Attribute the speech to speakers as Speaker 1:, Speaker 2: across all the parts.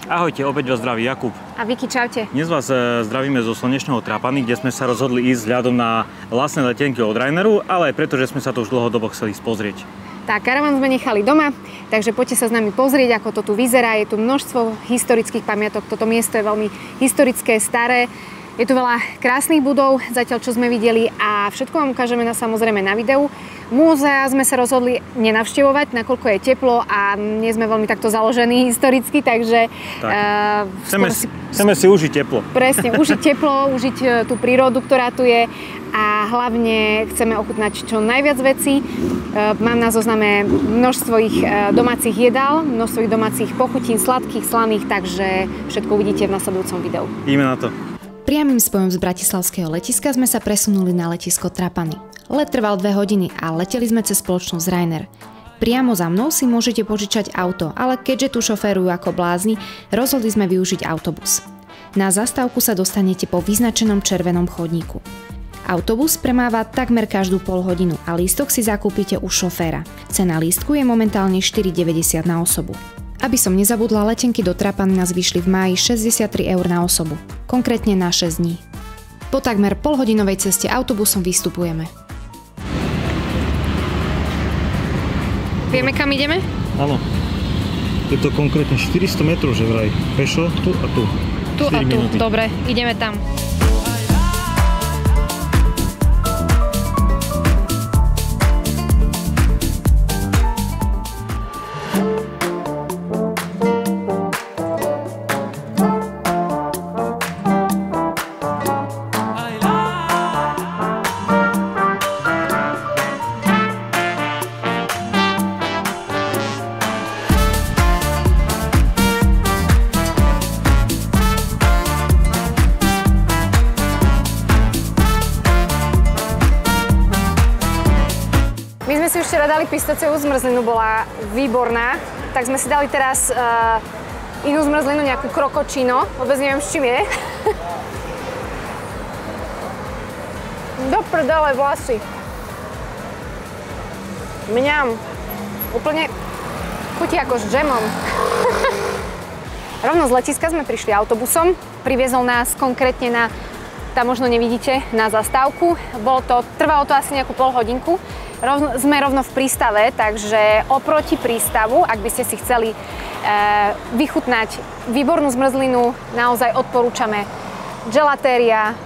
Speaker 1: Ahojte, opäť vás zdraví Jakub.
Speaker 2: A Vicky, čaute.
Speaker 1: Dnes vás zdravíme zo slnečného Trapany, kde sme sa rozhodli ísť vzhľadom na vlastné letenky od Raineru, ale aj preto, že sme sa to už dlhodobo chceli pozrieť.
Speaker 2: Tak, karavan sme nechali doma, takže poďte sa s nami pozrieť, ako to tu vyzerá. Je tu množstvo historických pamiatok, toto miesto je veľmi historické, staré. Je tu veľa krásnych budov, zatiaľ čo sme videli, a všetko vám ukážeme samozrejme na videu. Múzea sme sa rozhodli nenavštevovať, nakoľko je teplo a nie sme veľmi takto založení historicky, takže...
Speaker 1: Tak. Chceme si užiť teplo.
Speaker 2: Presne, užiť teplo, užiť tú prírodu, ktorá tu je, a hlavne chceme ochutnať čo najviac vecí. Mám na zozname množstvo ich domácich jedál, množstvo ich domácich pochutín, sladkých, slaných, takže všetko uvidíte v nasledujúcom videu.
Speaker 1: Ideme na to.
Speaker 3: Priamym spojom z bratislavského letiska sme sa presunuli na letisko Trapany. Let trval 2 hodiny a leteli sme cez spoločnosť Rainer. Priamo za mnou si môžete požičať auto, ale keďže tu šoférujú ako blázni, rozhodli sme využiť autobus. Na zastávku sa dostanete po vyznačenom červenom chodníku. Autobus premáva takmer každú pol hodinu a lístok si zakúpite u šoféra. Cena lístku je momentálne 4,90 na osobu. Aby som nezabudla, letenky do Trapany nás vyšli v máji 63 eur na osobu, konkrétne na 6 dní. Po takmer polhodinovej ceste autobusom vystupujeme.
Speaker 2: Vieme, kam ideme?
Speaker 1: Áno. Je to konkrétne 400 metrov, že vraj. Pešo, tu a tu.
Speaker 2: Tu a tu, dobre, ideme tam. Včera dali pistáciovú zmrzlinu, bola výborná, tak sme si dali teraz inú zmrzlinu, nejakú krokočino, vôbec neviem s čím je. Do prdele vlasy. Mňam. Úplne chutí ako s džemom. Rovno z letiska sme prišli autobusom, priviezol nás konkrétne na, tam možno nevidíte, na zastávku. Trvalo to asi nejakú pol hodinku. Sme rovno v prístave, takže oproti prístavu, ak by ste si chceli vychutnať výbornú zmrzlinu, naozaj odporúčame Gelatéria,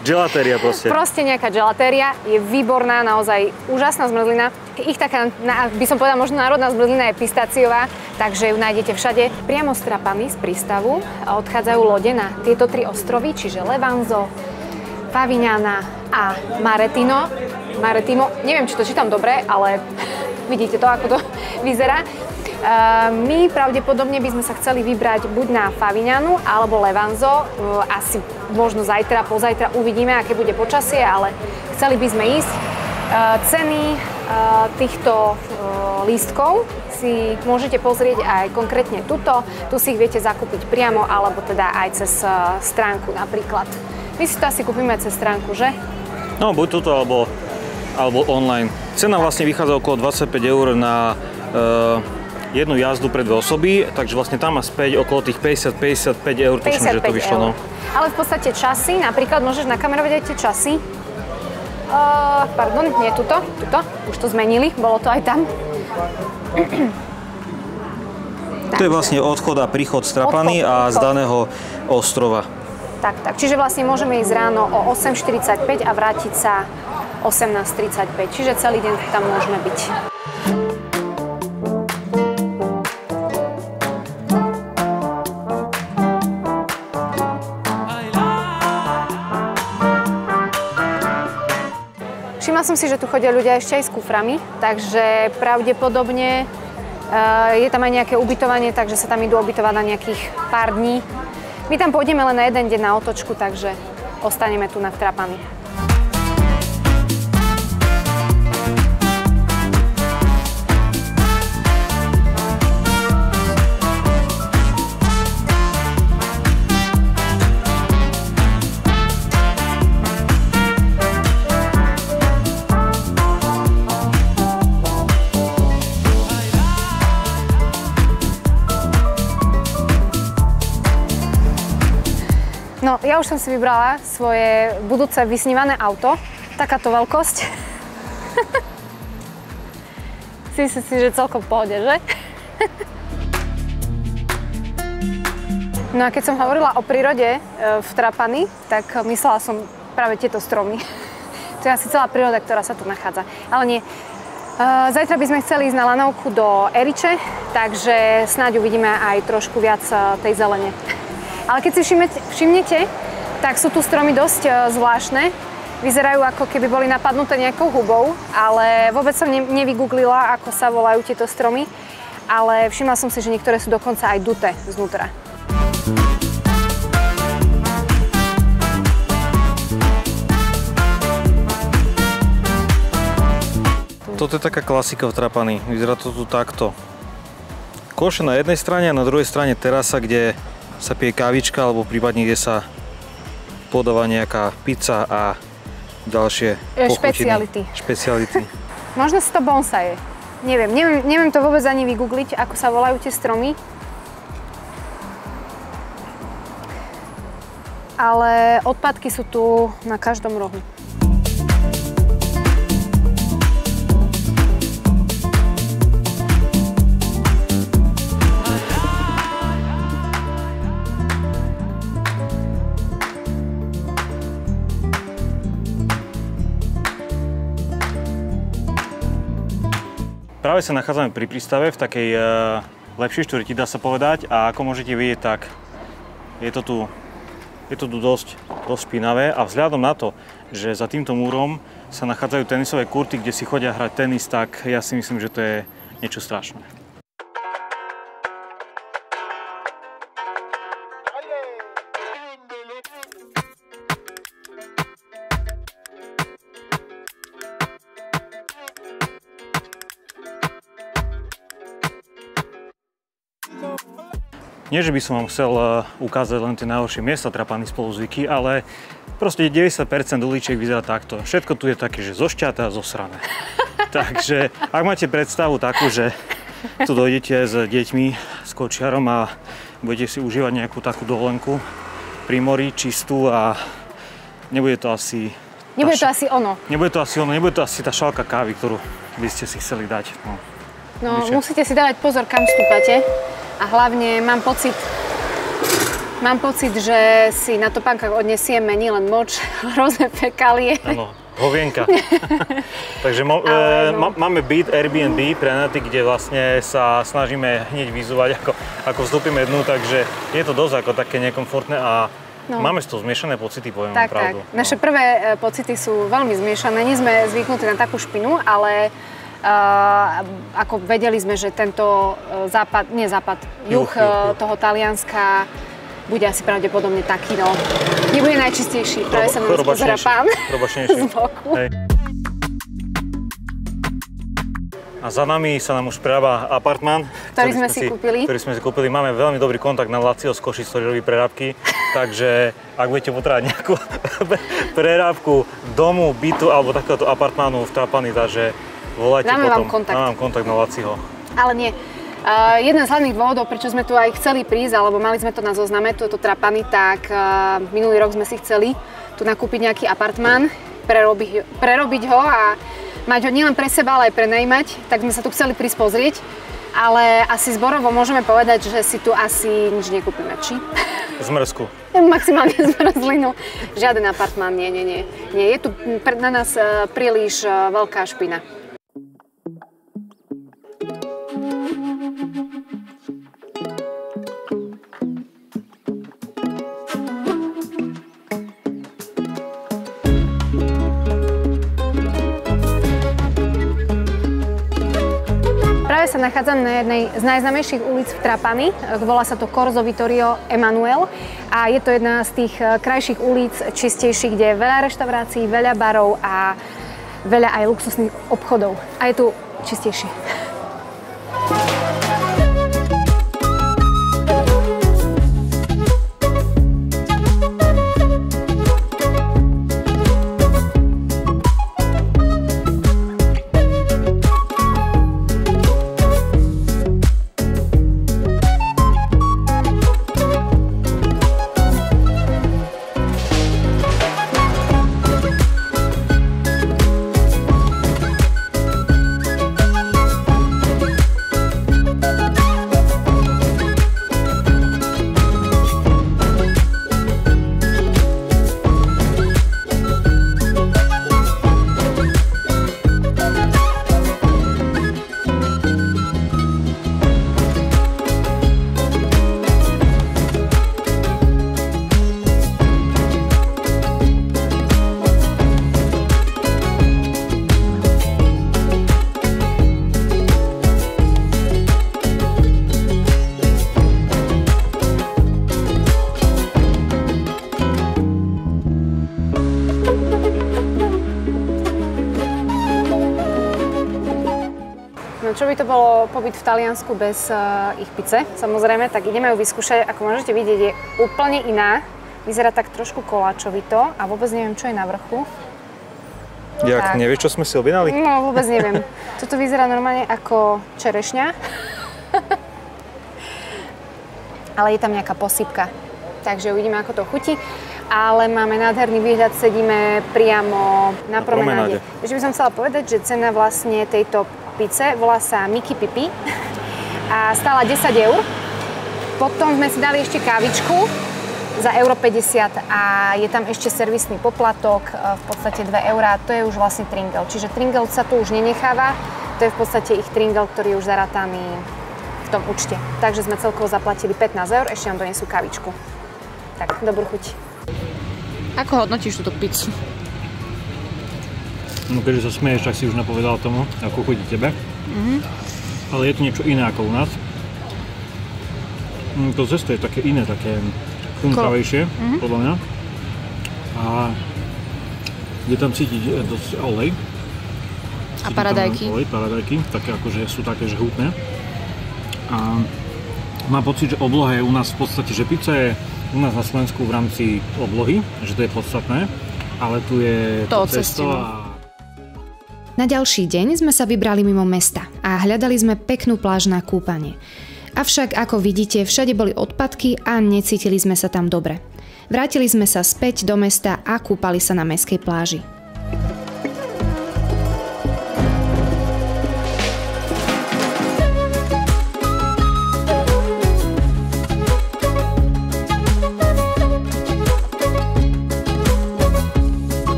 Speaker 1: Gelatéria proste.
Speaker 2: Proste nejaká Gelatéria, je výborná, naozaj úžasná zmrzlina. Ich taká, by som povedala, možno národná zmrzlina je pistáciová, takže ju nájdete všade. Priamo z Trapany, z prístavu, odchádzajú lode na tieto 3 ostrovy, čiže Levanzo, Favignana a Maretino. Neviem, či to čítam dobre, ale vidíte to, ako to vyzerá. My pravdepodobne by sme sa chceli vybrať buď na Favignanu alebo Levanzo. Asi možno zajtra, pozajtra uvidíme, aké bude počasie, ale chceli by sme ísť. Ceny týchto lístkov si môžete pozrieť aj konkrétne tuto. Tu si ich viete zakúpiť priamo, alebo teda aj cez stránku napríklad. My si to asi kúpime cez stránku, že?
Speaker 1: No, buď tuto, alebo online. Cena vlastne vychádza okolo 25 eur na jednu jazdu pre 2 osoby, takže vlastne tam a späť okolo tých 50-55 eur, tuším, že to vyšlo. No.
Speaker 2: Ale v podstate časy, napríklad môžeš nakamerovať aj tie časy. Pardon, nie tuto, už to zmenili, bolo to aj tam.
Speaker 1: To je vlastne odchod a príchod z Trapany a z daného ostrova.
Speaker 2: Tak. Čiže vlastne môžeme ísť ráno o 8:45 a vrátiť sa 18:35. Čiže celý deň tam môžeme byť. Všimla som si, že tu chodia ľudia ešte aj s kuframi, takže pravdepodobne je tam aj nejaké ubytovanie, takže sa tam idú ubytovať na nejakých pár dní. My tam pôjdeme len na jeden deň na otočku, takže ostaneme tu na Trapany. No, ja už som si vybrala svoje budúce vysnívané auto. Takáto veľkosť. Myslím si, že celkom v pohode, že? No a keď som hovorila o prírode v Trapani, tak myslela som práve tieto stromy. To je asi celá príroda, ktorá sa tu nachádza. Ale nie. Zajtra by sme chceli ísť na lanovku do Eriče, takže snáď uvidíme aj trošku viac tej zelene. Ale keď si všimnete, tak sú tu stromy dosť zvláštne. Vyzerajú, ako keby boli napadnuté nejakou hubou, ale vôbec som nevygooglila, ako sa volajú tieto stromy. Ale všimla som si, že niektoré sú dokonca aj duté znútra.
Speaker 1: Toto je taká klasika v Trapani. Vyzerá to tu takto. Koše na jednej strane a na druhej strane terasa, kde sa pije kávička, alebo prípadne kde sa podáva nejaká pizza a ďalšie pochutiny. Špeciality.
Speaker 2: Možno sú to bonsaje. Neviem to vôbec ani vygoogliť, ako sa volajú tie stromy. Ale odpadky sú tu na každom rohu.
Speaker 1: Práve sa nachádzame pri prístave v takej lepšej štvrti, dá sa povedať, a ako môžete vidieť, tak je to tu dosť špinavé a vzhľadom na to, že za týmto múrom sa nachádzajú tenisové kurty, kde si chodia hrať tenis, tak ja si myslím, že to je niečo strašné. Nie, že by som vám chcel ukázať len tie najhoršie miesta Trapani spolu zvyky, ale proste 90% uličiek vyzerá takto. Všetko tu je také, že zošťaté a zosrané. Takže ak máte predstavu takú, že tu dojdete s deťmi, s kočiarom a budete si užívať nejakú takú dovolenku pri mori, čistú, a nebude to asi...
Speaker 2: Nebude to asi ono.
Speaker 1: Nebude to asi tá šálka kávy, ktorú by ste si chceli dať.
Speaker 2: No, musíte si dávať pozor, kam vstúpate. A hlavne mám pocit, že si na topánkach odnesieme nielen moč, hrozné fekálie.
Speaker 1: Áno, hovienka. Takže máme byt Airbnb prenaty, kde vlastne sa snažíme hneď vyzúvať, ako vstúpime dnu, takže je to dosť ako také nekomfortné a máme z toho zmiešané pocity, poviem pravdu.
Speaker 2: Tak. Naše prvé pocity sú veľmi zmiešané, nie sme zvyknutí na takú špinu, ale ako vedeli sme, že tento juh toho Talianska bude asi pravdepodobne taký, nebude najčistejší, práve sa na nás pozerá pán z boku. Hej.
Speaker 1: A za nami sa nám už prerába apartmán,
Speaker 2: ktorý sme si kúpili. Máme
Speaker 1: veľmi dobrý kontakt na Lacio z Košic, ktorý robí prerábky, takže ak budete potrebovať nejakú prerábku domu, bytu alebo takéhoto apartmánu v Trapani, takže volajte potom. Dáme vám kontakt na Laciho.
Speaker 2: Ale nie. Jeden z hlavných dôvodov, prečo sme tu aj chceli prísť, alebo mali sme to na zozname, toto Trapani, tak minulý rok sme si chceli tu nakúpiť nejaký apartmán, prerobiť ho a mať ho nielen pre seba, ale aj prenajímať, tak sme sa tu chceli prísť pozrieť. Ale asi zborovo môžeme povedať, že si tu asi nič nekúpime, či?
Speaker 1: Zmrzku.
Speaker 2: Maximálne zmrzlinu. Žiaden apartmán, nie. Je tu na nás príliš veľká špina. Práve sa nachádzam na jednej z najznámejších ulic v Trapani. Volá sa to Corso Vittorio Emanuele a je to jedna z tých krajších ulic, čistejších, kde je veľa reštaurácií, veľa barov a veľa aj luxusných obchodov. A je tu čistejšie. by to bolo pobyt v Taliansku bez ich pice, samozrejme, tak ideme ju vyskúšať. Ako môžete vidieť, je úplne iná. Vyzerá tak trošku koláčovito a vôbec neviem, čo je na vrchu.
Speaker 1: Jak,
Speaker 2: tak.
Speaker 1: nevieš, čo sme si objednali?
Speaker 2: No, vôbec neviem. Toto vyzerá normálne ako čerešňa. Ale je tam nejaká posypka. Takže uvidíme, ako to chutí. Ale máme nádherný výhľad, sedíme priamo na promenáde. Takže by som chcela povedať, že cena vlastne tejto pice volá sa Mickey Pipi a stála 10 eur. Potom sme si dali ešte kávičku za euro 50 a je tam ešte servisný poplatok, v podstate 2 eurá, to je už vlastne tringel. Čiže tringel sa tu už nenecháva, to je v podstate ich tringel, ktorý je už zarátaný v tom účte. Takže sme celkovo zaplatili 15 eur, ešte nám donesú kávičku. Tak, dobrú chuť. Ako hodnotíš túto pizzu?
Speaker 1: No keďže sa smeješ, tak si už napovedal tomu, ako chutí tebe. Ale je to niečo iné ako u nás. To cesto je také iné, také chunkavejšie, podľa mňa. A je tam cítiť dosť olej.
Speaker 2: A paradajky.
Speaker 1: Olej, paradajky, také akože sú také žhutné. A mám pocit, že obloha je u nás v podstate, že pizza je u nás na Slovensku v rámci oblohy, že to je podstatné, ale tu je to cesto a...
Speaker 3: Na ďalší deň sme sa vybrali mimo mesta a hľadali sme peknú pláž na kúpanie. Avšak, ako vidíte, všade boli odpadky a necítili sme sa tam dobre. Vrátili sme sa späť do mesta a kúpali sa na mestskej pláži.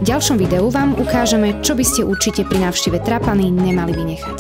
Speaker 3: V ďalšom videu vám ukážeme, čo by ste určite pri návšteve Trapany nemali vynechať.